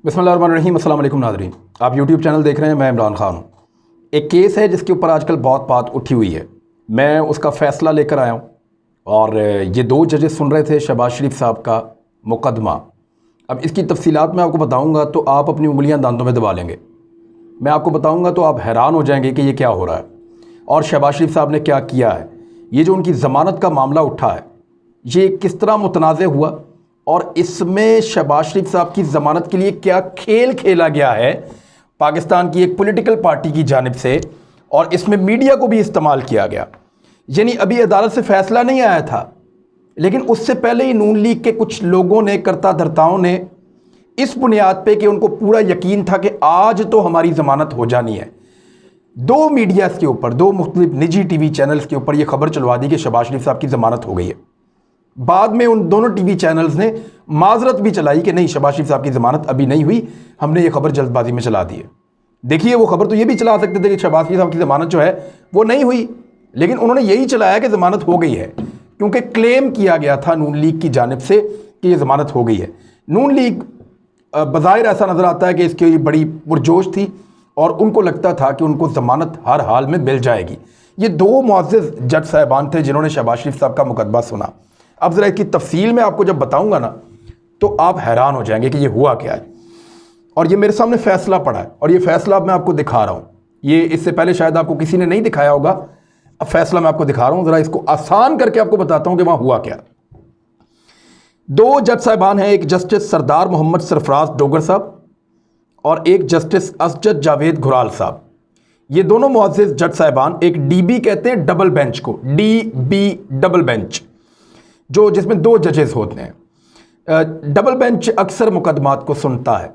बिस्मिल्लाहिर्रहमानिर्रहीम। अस्सलाम वालेकुम नाज़रीन, आप यूट्यूब चैनल देख रहे हैं। मैं इमरान खान हूँ। एक केस है जिसके ऊपर आजकल बहुत बात उठी हुई है। मैं उसका फ़ैसला लेकर आया हूँ और ये दो जजेस सुन रहे थे शहबाज शरीफ साहब का मुकदमा। अब इसकी तफसीलात मैं आपको बताऊँगा तो आप अपनी उंगलियाँ दांतों में दबा लेंगे। मैं आपको बताऊँगा तो आप हैरान हो जाएंगे कि ये क्या हो रहा है और शहबाज शरीफ साहब ने क्या किया है। ये जो उनकी ज़मानत का मामला उठा है, ये किस तरह मुतनाज़ हुआ और इसमें शहबाज शरीफ साहब की ज़मानत के लिए क्या खेल खेला गया है पाकिस्तान की एक पॉलिटिकल पार्टी की जानिब से, और इसमें मीडिया को भी इस्तेमाल किया गया। यानी अभी अदालत से फ़ैसला नहीं आया था, लेकिन उससे पहले ही नून लीग के कुछ लोगों ने, कर्ता धर्ताओं ने, इस बुनियाद पे कि उनको पूरा यकीन था कि आज तो हमारी ज़मानत हो जानी है, दो मीडियाज़ के ऊपर, दो मुख्तलिफ निजी टीवी चैनल्स के ऊपर ये खबर चलवा दी कि शहबाज शरीफ साहब की ज़मानत हो गई है। बाद में उन दोनों टीवी चैनल्स ने माजरत भी चलाई कि नहीं, शहबाज शरीफ साहब की ज़मानत अभी नहीं हुई, हमने ये खबर जल्दबाजी में चला दी है। देखिए, वो खबर तो ये भी चला सकते थे कि शहबाज शरीफ साहब की ज़मानत जो है वो नहीं हुई, लेकिन उन्होंने यही चलाया कि ज़मानत हो गई है, क्योंकि क्लेम किया गया था नून लीग की जानिब से कि ये ज़मानत हो गई है। नून लीग बज़ाहिर ऐसा नज़र आता है कि इसकी बड़ी पुरजोश थी और उनको लगता था कि उनको ज़मानत हर हाल में मिल जाएगी। ये दो मुअज़्ज़ज़ जज साहिबान थे जिन्होंने शहबाज शरीफ साहब का मुकदमा सुना। अब ज़रा इसकी तफसील में आपको जब बताऊंगा ना तो आप हैरान हो जाएंगे कि ये हुआ क्या है। और ये मेरे सामने फ़ैसला पड़ा है और ये फ़ैसला अब मैं आपको दिखा रहा हूँ। ये इससे पहले शायद आपको किसी ने नहीं दिखाया होगा। अब फ़ैसला मैं आपको दिखा रहा हूँ, ज़रा इसको आसान करके आपको बताता हूँ कि वहाँ हुआ क्या। दो जज साहिबान हैं, एक जस्टिस सरदार मोहम्मद सरफराज डोगर साहब और एक जस्टिस असजद जावेद घुराल साहब। ये दोनों मुअज़्ज़ज़ जज साहिबान, एक डीबी कहते हैं डबल बेंच को, डीबी डबल बेंच, जो जिसमें दो जजेस होते हैं। डबल बेंच अक्सर मुकदमात को सुनता है,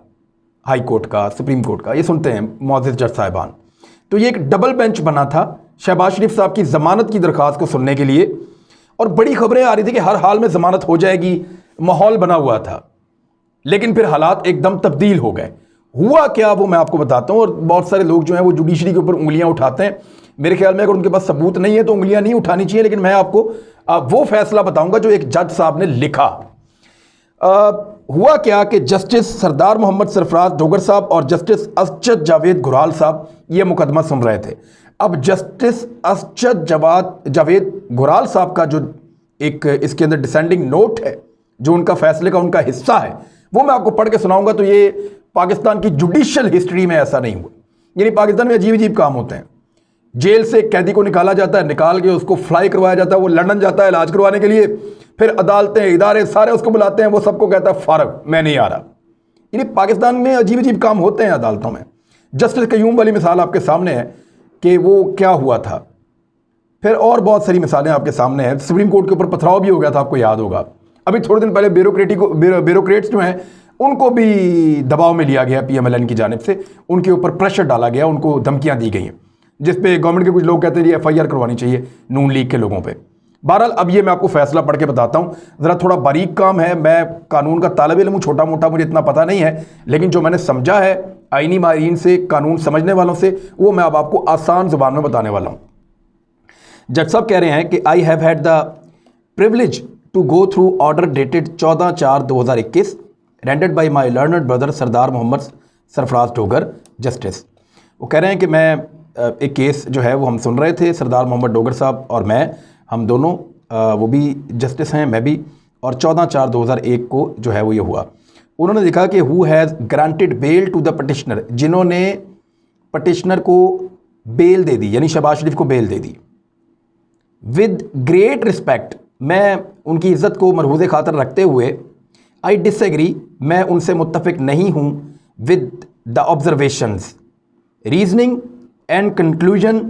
हाई कोर्ट का, सुप्रीम कोर्ट का, ये सुनते हैं मुअज़्ज़ज़ जज साहिबान। तो ये एक डबल बेंच बना था शहबाज शरीफ साहब की ज़मानत की दरख्वास्त को सुनने के लिए, और बड़ी खबरें आ रही थी कि हर हाल में ज़मानत हो जाएगी, माहौल बना हुआ था। लेकिन फिर हालात एकदम तब्दील हो गए। हुआ क्या वो मैं आपको बताता हूँ। और बहुत सारे लोग जो हैं वो जुडिशरी के ऊपर उंगलियां उठाते हैं। मेरे ख्याल में अगर उनके पास सबूत नहीं है तो उंगलियां नहीं उठानी चाहिए, लेकिन मैं आपको वो फैसला बताऊंगा जो एक जज साहब ने लिखा। हुआ क्या कि जस्टिस सरदार मोहम्मद सरफराज डोगर साहब और जस्टिस असजद जावेद घुराल साहब ये मुकदमा सुन रहे थे। अब जस्टिस असजद जावेद घुराल साहब का जो एक इसके अंदर डिसेंडिंग नोट है, जो उनका फैसले का उनका हिस्सा है, वो मैं आपको पढ़ के सुनाऊंगा। तो ये पाकिस्तान की जुडिशियल हिस्ट्री में ऐसा नहीं हुआ। यानी पाकिस्तान में अजीब अजीब काम होते हैं। जेल से एक कैदी को निकाला जाता है, निकाल के उसको फ्लाई करवाया जाता है, वो लंदन जाता है इलाज करवाने के लिए, फिर अदालतें, इदारे सारे उसको बुलाते हैं, वो सबको कहता है फारग, मैं नहीं आ रहा। यानी पाकिस्तान में अजीब अजीब काम होते हैं अदालतों में। जस्टिस कयूम वाली मिसाल आपके सामने है कि वो क्या हुआ था। फिर और बहुत सारी मिसालें आपके सामने हैं। सुप्रीम कोर्ट के ऊपर पथराव भी हो गया था, आपको याद होगा। अभी थोड़े दिन पहले ब्यूरोक्रेट्स जो हैं उनको भी दबाव में लिया गया PMLN की जानिब से, उनके ऊपर प्रेशर डाला गया, उनको धमकियां दी गई हैं, जिस पे गवर्नमेंट के कुछ लोग कहते हैं FIR करवानी चाहिए नून लीग के लोगों पे। बहरहाल अब ये मैं आपको फैसला पढ़ के बताता हूँ। ज़रा थोड़ा बारीक काम है, मैं कानून का तालिब इल्म हूँ, छोटा मोटा मुझे इतना पता नहीं है, लेकिन जो मैंने समझा है आईनी माहिरीन से, कानून समझने वालों से, वो मैं अब आपको आसान ज़ुबान में बताने वाला हूँ। जज साहब कह रहे हैं कि I have had the privilege to go through order dated 14/4/2021 rendered by my learned brother Sardar Mohammad Sarfraz Dogar justice. वो कह रहे हैं कि मैं एक केस जो है वो हम सुन रहे थे, सरदार मोहम्मद डोगर साहब और मैं, हम दोनों, वो भी जस्टिस हैं, मैं भी, और 14/4/2001 को जो है वो ये हुआ। उन्होंने लिखा कि who has granted bail to the petitioner, जिन्होंने पटिशनर को बेल दे दी, यानी शहबाज शरीफ को बेल दे दी। विद ग्रेट रिस्पेक्ट, मैं उनकी इज़्ज़त को मरहूज़ खातर रखते हुए, आई डिसएग्री, मैं उनसे मुत्तफिक नहीं हूँ, with the observations, reasoning and conclusion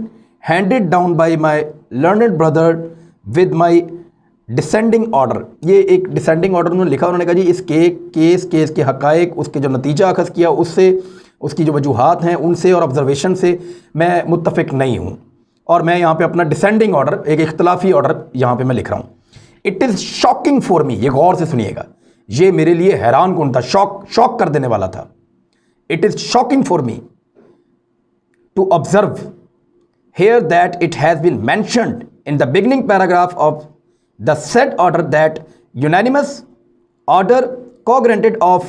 handed down by my learned brother with my descending order. ये एक डिसेंडिंग ऑर्डर उन्होंने लिखा। उन्होंने कहा जी इस केस के हक़ाइक़, उसके जो नतीजा अखज़ किया उससे, उसकी जो वजूहात हैं उनसे और ऑब्जर्वेशन से मैं मुत्तफिक नहीं हूँ, और मैं यहाँ पे अपना डिसेंडिंग ऑर्डर, एक इख्तलाफी ऑर्डर यहाँ पे मैं लिख रहा हूँ। It is shocking for me, ये गौर से सुनिएगा, ये मेरे लिए हैरान कौन था, शॉक कर देने वाला था। It is shocking for me to observe here that it has been mentioned in the beginning paragraph of the said order that unanimous order co-granted of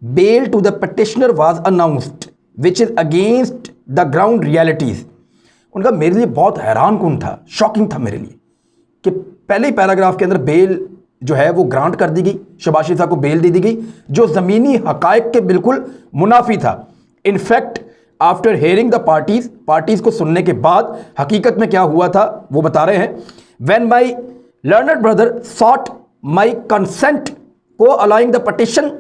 bail to the petitioner was announced, which is against the ground realities. उनका मेरे लिए बहुत हैरानकुन था, shocking था मेरे लिए कि पहले ही पैराग्राफ के अंदर बेल जो है वो ग्रांट कर दी गई, शहबाज शरीफ साहब को बेल दे दी गई जो ज़मीनी हकायक के बिल्कुल मुनाफी था। In fact after hearing the parties को सुनने के बाद हकीकत में क्या हुआ था वो बता रहे हैं। When my learned brother sought my consent co-allowing the petition,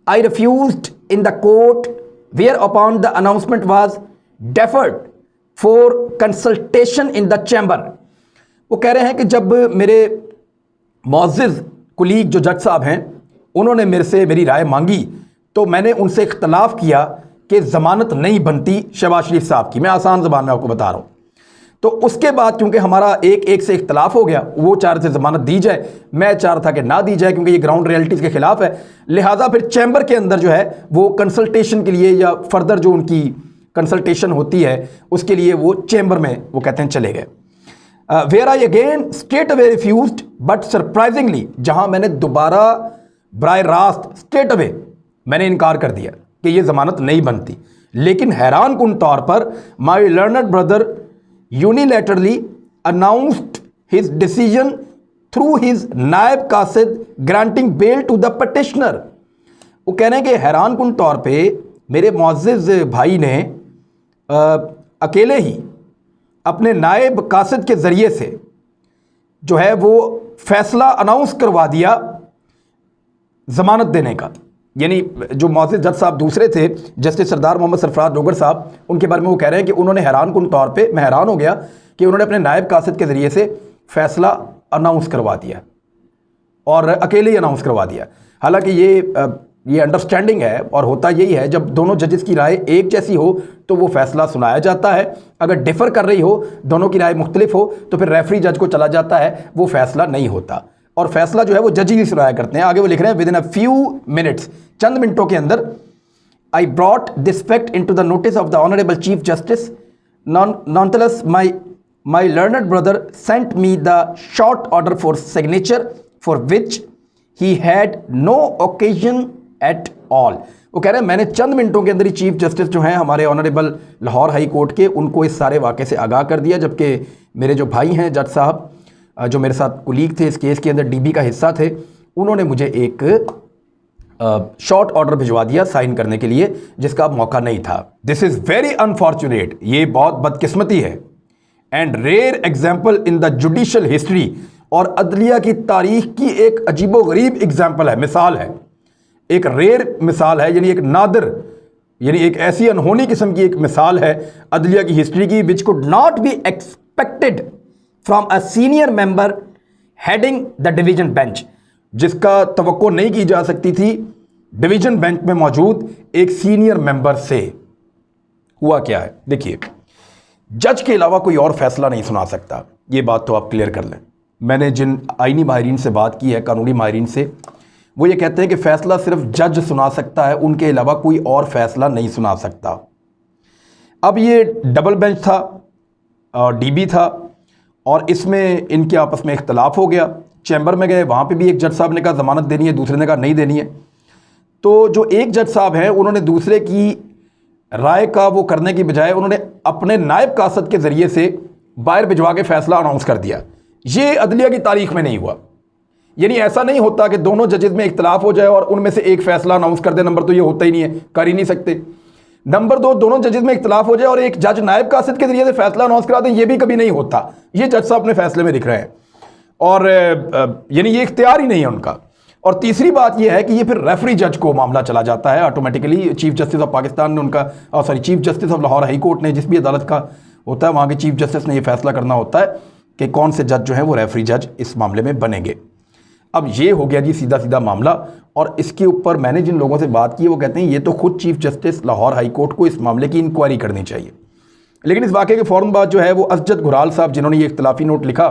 I refused in the court, whereupon the announcement was deferred for consultation in the chamber. वो कह रहे हैं कि जब मेरे मुअज़्ज़िज़ कुलीग जो जज साहब हैं उन्होंने मेरे से मेरी राय मांगी तो मैंने उनसे इख्तलाफ किया कि ज़मानत नहीं बनती शहबाज शरीफ साहब की। मैं आसान ज़बान में आपको बता रहा हूँ। तो उसके बाद क्योंकि हमारा एक से इख्तलाफ हो गया, वो चाह रहे थे ज़मानत दी जाए, मैं चाह रहा था कि ना दी जाए क्योंकि ये ग्राउंड रियलिटीज़ के ख़िलाफ़ है। लिहाजा फिर चैम्बर के अंदर जो है वो कंसल्टेशन के लिए या फर्दर जो उनकी कंसल्टेशन होती है उसके लिए वो चैम्बर में वो कहते हैं चले गए। Where I again straight away refused but surprisingly, जहाँ मैंने दोबारा बराह रास्त स्ट्रेट अवे मैंने इनकार कर दिया कि ये ज़मानत नहीं बनती, लेकिन हैरान कुन तौर पर my learned brother unilaterally announced his decision through his नायब कासिद granting bail to the petitioner। वो कह रहे हैं कि हैरान कुन तौर पे मेरे मुअज़्ज़िज़ भाई ने अकेले ही अपने नायब कासिद के ज़रिए से जो है वो फैसला अनाउंस करवा दिया ज़मानत देने का। यानी जो मुअज़्ज़िज़ जज साहब दूसरे थे जस्टिस सरदार मोहम्मद सरफराज डोगर साहब, उनके बारे में वो कह रहे हैं कि उन्होंने हैरान कुन तौर पे, मैं हैरान हो गया कि उन्होंने अपने नायब कासिद के ज़रिए से फ़ैसला अनाउंस करवा दिया और अकेले ही अनाउंस करवा दिया। हालांकि ये अंडरस्टैंडिंग है और होता यही है जब दोनों जजेस की राय एक जैसी हो तो वो फ़ैसला सुनाया जाता है। अगर डिफ़र कर रही हो, दोनों की राय मुख्तलिफ हो तो फिर रेफरी जज को चला जाता है, वो फ़ैसला नहीं होता और फैसला जो है वो जज ही सुनाया करते हैं। आगे वो लिख रहे हैं within a few minutes, चंद मिनटों के अंदर, I brought this fact into the notice of the honourable chief justice, nonetheless my learned brother sent me the short order for signature for which he had no occasion at all. वो कह रहे हैं मैंने चंद मिनटों के अंदर ही chief justice जो हैं हमारे ऑनरेबल लाहौर हाई कोर्ट के, उनको इस सारे वाक़े से आगाह कर दिया, जबकि मेरे जो भाई हैं जज साहब जो मेरे साथ कुलीग थे इस केस के अंदर, डीबी का हिस्सा थे, उन्होंने मुझे एक शॉर्ट ऑर्डर भिजवा दिया साइन करने के लिए जिसका अब मौका नहीं था। दिस इज़ वेरी अनफॉर्चुनेट, ये बहुत बदकिस्मती है, and rare example in the judicial history, और अदलिया की तारीख की एक अजीबोगरीब एग्जाम्पल है, मिसाल है, एक रेयर मिसाल है, यानी एक नादिर, यानी एक ऐसी अनहोनी किस्म की एक मिसाल है अदलिया की हिस्ट्री की, which could not be expected from a senior member heading the division bench, जिसका तवक्को नहीं की जा सकती थी डिवीजन बेंच में मौजूद एक सीनियर मेंबर से। हुआ क्या है देखिए, जज के अलावा कोई और फैसला नहीं सुना सकता, ये बात तो आप क्लियर कर लें। मैंने जिन आईनी माहिरीन से बात की है, कानूनी माहिरीन से, वो ये कहते हैं कि फ़ैसला सिर्फ जज सुना सकता है, उनके अलावा कोई और फैसला नहीं सुना सकता। अब ये डबल बेंच था, डीबी था, और इसमें इनके आपस में इख्तलाफ हो गया। चैम्बर में गए, वहाँ पे भी एक जज साहब ने कहा ज़मानत देनी है, दूसरे ने कहा नहीं देनी है। तो जो एक जज साहब हैं उन्होंने दूसरे की राय का वो करने की बजाय उन्होंने अपने नायब कासद के ज़रिए से बाहर भिजवा के फ़ैसला अनाउंस कर दिया। ये अदलिया की तारीख में नहीं हुआ। यानी ऐसा नहीं होता कि दोनों जजेस में इख्तलाफ हो जाए और उनमें से एक फ़ैसला अनाउंस कर दे, नंबर तो ये होता ही नहीं है, कर ही नहीं सकते। नंबर दो, दोनों जजेस में इख्तलाफ हो जाए और एक जज नायब कासिद के जरिए से फैसला अनाउंस करा दें, ये भी कभी नहीं होता। ये जज साहब अपने फैसले में दिख रहे हैं और यानी ये इख्तियार ही नहीं है उनका। और तीसरी बात यह है कि ये फिर रेफरी जज को मामला चला जाता है automatically. Chief justice of Pakistan ने उनका chief justice of Lahore high court ने, जिस भी अदालत का होता है वहाँ के चीफ जस्टिस ने यह फैसला करना होता है कि कौन से जज जो हैं वो रेफरी जज इस मामले में बनेंगे। अब ये हो गया जी सीधा सीधा मामला, और इसके ऊपर मैंने जिन लोगों से बात की वो कहते हैं ये तो खुद chief justice Lahore high court को इस मामले की इंक्वायरी करनी चाहिए। लेकिन इस वाक़े के फ़ौरन बाद जो है वो असजद घुराल साहब, जिन्होंने ये इख्तलाफी नोट लिखा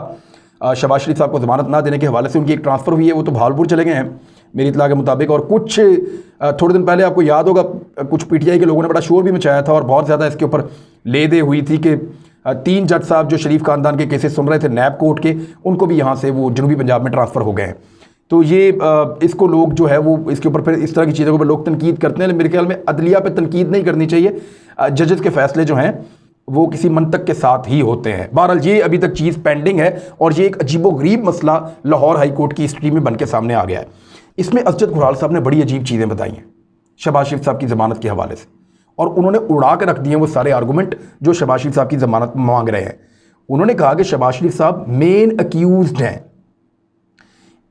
शहबाज शरीफ साहब को ज़मानत ना देने के हवाले से, उनकी एक ट्रांसफ़र हुई है, वो तो भावलपुर चले गए हैं मेरी इतला के मुताबिक। और कुछ थोड़े दिन पहले आपको याद होगा कुछ पीटीआई के लोगों ने बड़ा शोर भी मचाया था और बहुत ज़्यादा इसके ऊपर ले दे हुई थी कि 3 जज साहब जो शरीफ ख़ानदान के केसेस सुन रहे थे नैब कोर्ट के, उनको भी यहाँ से वो जनूबी पंजाब में ट्रांसफ़र हो गए हैं। तो ये इसको लोग जो है वो इसके ऊपर फिर इस तरह की चीज़ों के ऊपर लोग तनकीद करते हैं। मेरे ख्याल में अदलिया पे तनकीद नहीं करनी चाहिए। जजेस के फैसले जो हैं वो किसी मंतक के साथ ही होते हैं। बहरहाल ये अभी तक चीज़ पेंडिंग है और ये एक अजीबोगरीब मसला लाहौर हाई कोर्ट की हिस्ट्री में बन के सामने आ गया है। इसमें असजद गुराल साहब ने बड़ी अजीब चीज़ें बताई हैं शहबाज शरीफ साहब की ज़मानत के हवाले से, और उन्होंने उड़ा के रख दिए वो सारे आर्गूमेंट जो शहबाज शरीफ साहब की ज़मानत मांग रहे हैं। उन्होंने कहा कि शहबाज शरीफ साहब मेन अक्यूज्ड हैं,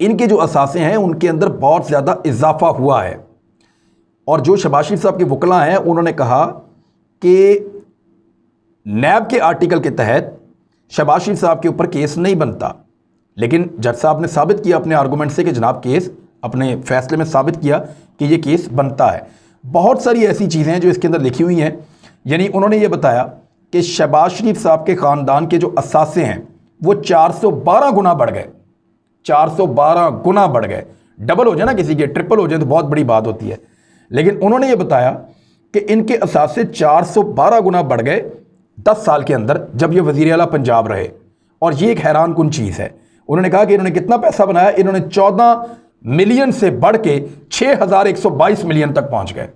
इनके जो असासे हैं उनके अंदर बहुत ज़्यादा इजाफा हुआ है। और जो शहबाज शरीफ साहब के वकला हैं उन्होंने कहा कि नैब के आर्टिकल के तहत शहबाज शरीफ साहब के ऊपर केस नहीं बनता, लेकिन जज साहब ने साबित किया अपने आर्गूमेंट से कि जनाब केस, अपने फैसले में साबित किया कि ये केस बनता है। बहुत सारी ऐसी चीज़ें हैं जो इसके अंदर लिखी हुई हैं। यानी उन्होंने ये बताया कि शहबाज शरीफ साहब के ख़ानदान के जो असासे हैं वो 412 गुना बढ़ गए, 412 गुना बढ़ गए। डबल हो जाए ना किसी के, ट्रिपल हो जाए तो बहुत बड़ी बात होती है। लेकिन उन्होंने ये बताया कि इनके असासे 412 गुना बढ़ गए 10 साल के अंदर जब ये वज़ीर आला पंजाब रहे। और ये एक हैरान कुन चीज़ है। उन्होंने कहा कि इन्होंने कितना पैसा बनाया, इन्होंने 14 मिलियन से बढ़ के 6122 मिलियन तक पहुंच गए।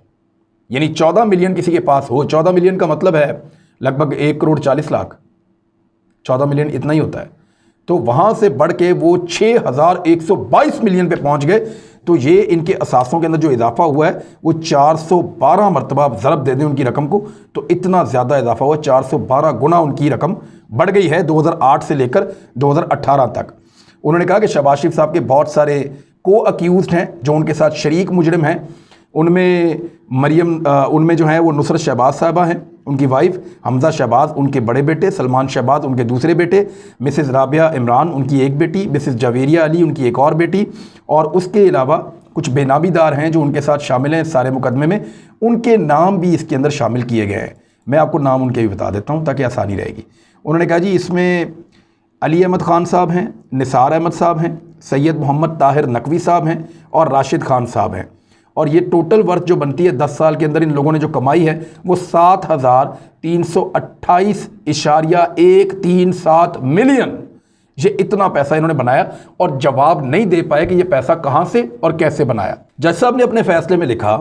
यानी 14 मिलियन किसी के पास हो, 14 मिलियन का मतलब है लगभग 1 करोड़ 40 लाख, 14 मिलियन इतना ही होता है। तो वहां से बढ़ के वो 6122 मिलियन पे पहुंच गए। तो ये इनके असासों के अंदर जो इजाफा हुआ है वो 412 मरतबा ज़रब दे दें उनकी रकम को तो इतना ज़्यादा इजाफा हुआ, 412 गुना उनकी रकम बढ़ गई है 2008 से लेकर 2018 तक। उन्होंने कहा कि शहबाज शरीफ साहब के बहुत सारे को अक्यूज्ड हैं जो उनके साथ शरीक मुजरिम हैं। उनमें उनमें जो है वो नुसरत शहबाज साहबा हैं, उनकी वाइफ, हमजा शहबाज उनके बड़े बेटे, सलमान शहबाज उनके दूसरे बेटे, मिसेस राबिया इमरान उनकी एक बेटी, मिसेस जावेरिया अली उनकी एक और बेटी, और उसके अलावा कुछ बेनामीदार हैं जो उनके साथ शामिल हैं सारे मुकदमे में। उनके नाम भी इसके अंदर शामिल किए गए हैं। मैं आपको नाम उनके भी बता देता हूँ ताकि आसानी रहेगी। उन्होंने कहा जी इसमें अली अहमद ख़ान साहब हैं, निसार अहमद साहब हैं, सैयद मोहम्मद ताहिर नकवी साहब हैं और राशिद खान साहब हैं। और ये टोटल वर्थ जो बनती है 10 साल के अंदर इन लोगों ने जो कमाई है वो 7,328.137 मिलियन। ये इतना पैसा इन्होंने बनाया और जवाब नहीं दे पाए कि ये पैसा कहाँ से और कैसे बनाया। जज साहब ने अपने फैसले में लिखा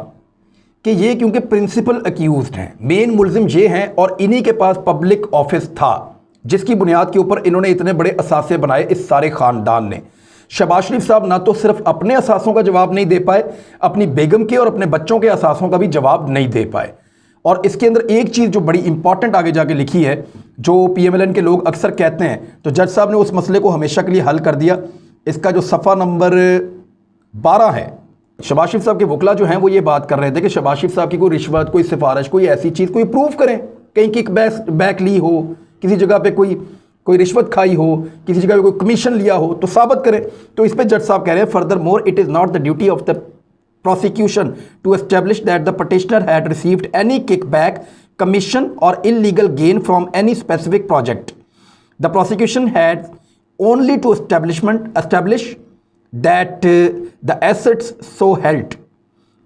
कि ये क्योंकि प्रिंसिपल अक्यूज्ड हैं, मेन मुलजिम ये हैं और इन्हीं के पास पब्लिक ऑफिस था जिसकी बुनियाद के ऊपर इन्होंने इतने बड़े असासे बनाए इस सारे ख़ानदान ने। शहबाज शरीफ साहब ना तो सिर्फ अपने असासों का जवाब नहीं दे पाए, अपनी बेगम के और अपने बच्चों के असासों का भी जवाब नहीं दे पाए। और इसके अंदर एक चीज़ जो बड़ी इंपॉर्टेंट आगे जाके लिखी है, जो PMLN के लोग अक्सर कहते हैं, तो जज साहब ने उस मसले को हमेशा के लिए हल कर दिया। इसका जो सफ़ा नंबर 12 है, शहबाज शरीफ साहब के वकला जो हैं वो ये बात कर रहे थे कि शहबाज शरीफ साहब की कोई रिश्वत, कोई सिफारिश, कोई ऐसी चीज़ कोई प्रूव करें, कहीं किक बैक ली हो, किसी जगह पे कोई रिश्वत खाई हो, किसी जगह पे कोई कमीशन लिया हो तो साबित करें। तो इस पे जज साहब कह रहे हैं further more it is not the duty of the prosecution to establish that the petitioner had received any kickback, commission or illegal gain from any specific project. The prosecution had only to establish that the assets so held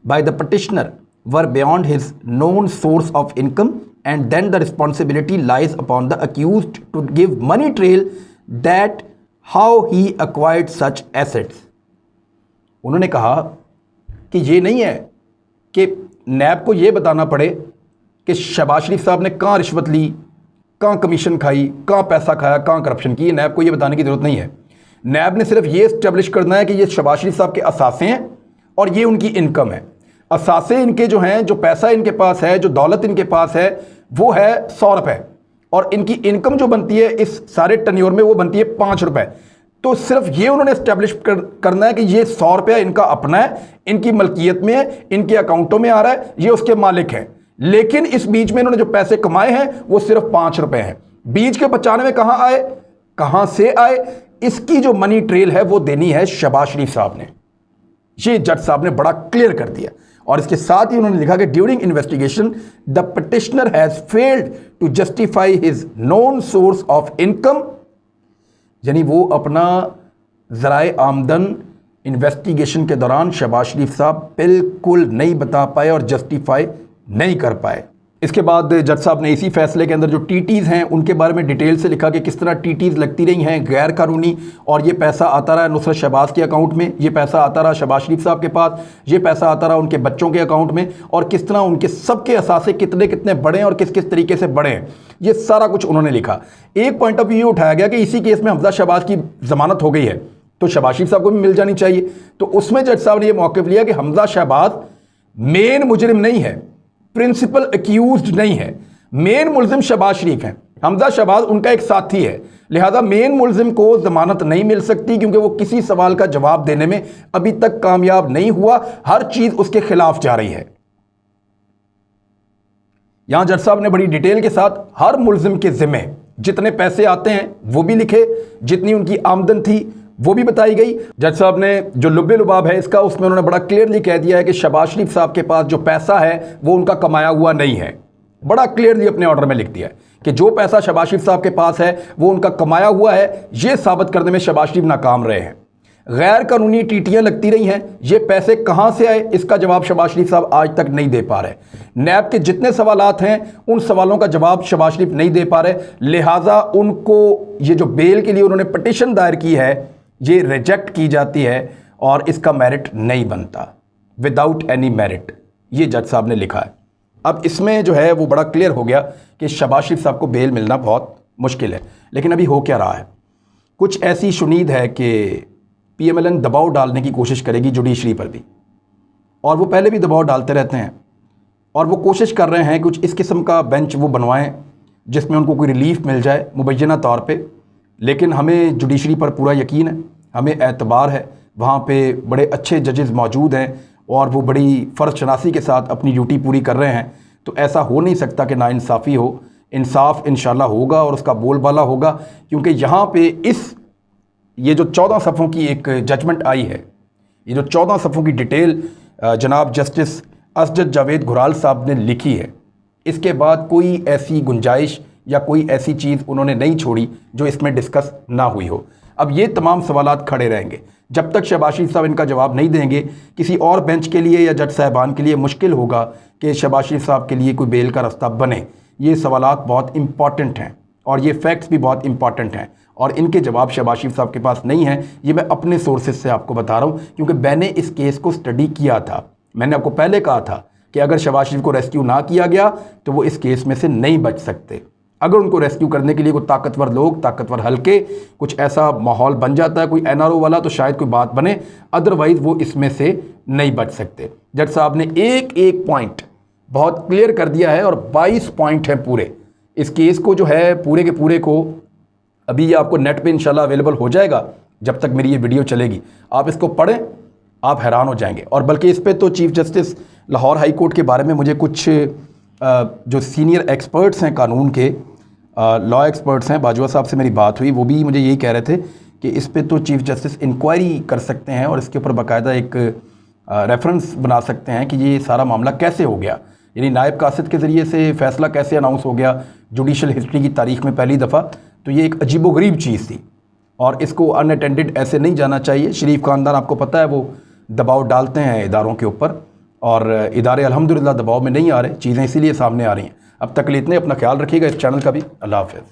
by the petitioner were beyond his known source of income, and then the responsibility lies upon the accused to give money trail that how he acquired such assets. उन्होंने कहा कि ये नहीं है कि नैब को ये बताना पड़े कि शहबाज शरीफ साहब ने कहाँ रिश्वत ली, कहाँ कमीशन खाई, कहाँ पैसा खाया, कहाँ करप्शन की। नैब को ये बताने की ज़रूरत नहीं है। नैब ने सिर्फ ये इस्टेब्लिश करना है कि ये शहबाज शरीफ साहब के असासे हैं और ये उनकी इनकम है। असासे इनके जो हैं, जो पैसा इनके पास है, जो दौलत इनके पास है वो है 100 रुपये, और इनकी इनकम जो बनती है इस सारे टन्योर में वो बनती है 5 रुपये। तो सिर्फ ये उन्होंने इस्टेब्लिश करना है कि ये 100 रुपया इनका अपना है, इनकी मलकियत में है, इनके अकाउंटों में आ रहा है, ये उसके मालिक हैं। लेकिन इस बीच में इन्होंने जो पैसे कमाए हैं वो सिर्फ 5 रुपए हैं। बीच के 95 कहाँ आए, कहाँ से आए, इसकी जो मनी ट्रेल है वो देनी है शहबाज शरीफ साहब ने। ये जज साहब ने बड़ा क्लियर कर दिया। और इसके साथ ही उन्होंने लिखा कि during investigation the petitioner has failed to justify his known source of income, यानी वो अपना ज़राए आमदन इन्वेस्टिगेशन के दौरान शहबाज शरीफ साहब बिल्कुल नहीं बता पाए और जस्टिफाई नहीं कर पाए। इसके बाद जज साहब ने इसी फैसले के अंदर जो टीटीज़ हैं उनके बारे में डिटेल से लिखा कि किस तरह टीटीज़ लगती रही हैं गैर कानूनी, और ये पैसा आता रहा नुसरत शहबाज के अकाउंट में, ये पैसा आता रहा शहबाज शरीफ साहब के पास, ये पैसा आता रहा उनके बच्चों के अकाउंट में, और किस तरह उनके सबके असासे कितने कितने बड़े हैं और किस किस तरीके से बड़े हैं, ये सारा कुछ उन्होंने लिखा। एक पॉइंट ऑफ व्यू उठाया गया कि इसी केस में हमजा शहबाज की जमानत हो गई है तो शहबाज शरीफ साहब को भी मिल जानी चाहिए। तो उसमें जज साहब ने यह मौक़िफ़ लिया कि हमजा शहबाज मेन मुजरिम नहीं है, प्रिंसिपल एक्यूज्ड नहीं है, मेन मुलजिम शहबाज शरीफ हैं, हमजा शहबाज उनका एक साथी है, लिहाजा मेन मुलजिम को जमानत नहीं मिल सकती क्योंकि वो किसी सवाल का जवाब देने में अभी तक कामयाब नहीं हुआ, हर चीज उसके खिलाफ जा रही है। यहां जज साहब ने बड़ी डिटेल के साथ हर मुलजिम के जिम्मे जितने पैसे आते हैं वो भी लिखे, जितनी उनकी आमदन थी वो भी बताई गई। जज साहब ने जो लुब्बे लुबाब है इसका उसमें उन्होंने बड़ा क्लियरली कह दिया है कि शहबाज शरीफ साहब के पास जो पैसा है वो उनका कमाया हुआ नहीं है, बड़ा क्लियरली अपने ऑर्डर में लिख दिया है कि जो पैसा शहबाज शरीफ साहब के पास है वो उनका कमाया हुआ है। ये साबित करने में शहबाज शरीफ नाकाम रहे हैं। गैर कानूनी टीटियां लगती रही हैं, ये पैसे कहां से आए इसका जवाब शहबाज शरीफ साहब आज तक नहीं दे पा रहे। नैब के जितने सवालात हैं उन सवालों का जवाब शहबाज शरीफ नहीं दे पा रहे, लिहाजा उनको ये जो बेल के लिए उन्होंने पटिशन दायर की है ये रिजेक्ट की जाती है और इसका मेरिट नहीं बनता, विदाउट एनी मेरिट, ये जज साहब ने लिखा है। अब इसमें जो है वो बड़ा क्लियर हो गया कि शहबाज शरीफ साहब को बेल मिलना बहुत मुश्किल है। लेकिन अभी हो क्या रहा है, कुछ ऐसी शुनीद है कि PMLN दबाव डालने की कोशिश करेगी जुडिशरी पर भी, और वो पहले भी दबाव डालते रहते हैं, और वो कोशिश कर रहे हैं कुछ इस किस्म का बेंच वो बनवाएं जिसमें उनको कोई रिलीफ मिल जाए मुबैना तौर पे। लेकिन हमें जुडिशरी पर पूरा यकीन है, हमें एतबार है, वहाँ पे बड़े अच्छे जजेस मौजूद हैं और वो बड़ी फ़र्ज शनासी के साथ अपनी ड्यूटी पूरी कर रहे हैं। तो ऐसा हो नहीं सकता कि नाइंसाफ़ी हो, इंसाफ इंशाल्लाह होगा और उसका बोलबाला होगा, क्योंकि यहाँ पे ये जो 14 सफ़ों की एक जजमेंट आई है, ये जो 14 सफ़ों की डिटेल जनाब जस्टिस असजद जावेद घुराल साहब ने लिखी है, इसके बाद कोई ऐसी गुंजाइश या कोई ऐसी चीज़ उन्होंने नहीं छोड़ी जो इसमें डिस्कस ना हुई हो। अब ये तमाम सवालात खड़े रहेंगे जब तक शहबाज शरीफ साहब इनका जवाब नहीं देंगे। किसी और बेंच के लिए या जज साहबान के लिए मुश्किल होगा कि शहबाज शरीफ साहब के लिए कोई बेल का रास्ता बने। ये सवालात बहुत इंपॉर्टेंट हैं और ये फैक्ट्स भी बहुत इंपॉर्टेंट हैं और इनके जवाब शहबाज शरीफ साहब के पास नहीं है। ये मैं अपने सोर्सेज से आपको बता रहा हूँ क्योंकि मैंने इस केस को स्टडी किया था। मैंने आपको पहले कहा था कि अगर शहबाज शरीफ को रेस्क्यू ना किया गया तो वो इस केस में से नहीं बच सकते। अगर उनको रेस्क्यू करने के लिए कोई ताकतवर लोग, ताकतवर हल्के, कुछ ऐसा माहौल बन जाता है, कोई NRO वाला, तो शायद कोई बात बने, अदरवाइज़ वो इसमें से नहीं बच सकते। जज साहब ने एक एक पॉइंट बहुत क्लियर कर दिया है और 22 पॉइंट हैं पूरे इस केस को जो है पूरे के पूरे को। अभी ये आपको नेट पे इंशाल्लाह अवेलेबल हो जाएगा जब तक मेरी ये वीडियो चलेगी। आप इसको पढ़ें, आप हैरान हो जाएंगे। और बल्कि इस पर तो chief justice Lahore high court के बारे में मुझे कुछ जो सीनियर एक्सपर्ट्स हैं कानून के, लॉ एक्सपर्ट्स हैं, बाजवा साहब से मेरी बात हुई, वो भी मुझे यही कह रहे थे कि इस पे तो चीफ जस्टिस इंक्वायरी कर सकते हैं और इसके ऊपर बाकायदा एक रेफरेंस बना सकते हैं कि ये सारा मामला कैसे हो गया, यानी नायब कासिद के ज़रिए से फ़ैसला कैसे अनाउंस हो गया जुडिशल हिस्ट्री की तारीख़ में पहली दफ़ा। तो ये एक अजीबोगरीब चीज़ थी और इसको अनअटेंडेड ऐसे नहीं जाना चाहिए। शरीफ ख़ानदान आपको पता है वो दबाव डालते हैं इदारों के ऊपर और इदारे अल्हम्दुलिल्लाह दबाव में नहीं आ रहे, चीज़ें इसीलिए सामने आ रही हैं। अब तक के लिए इतने, अपना ख्याल रखिएगा, इस चैनल का भी। अल्लाह हाफ़िज़।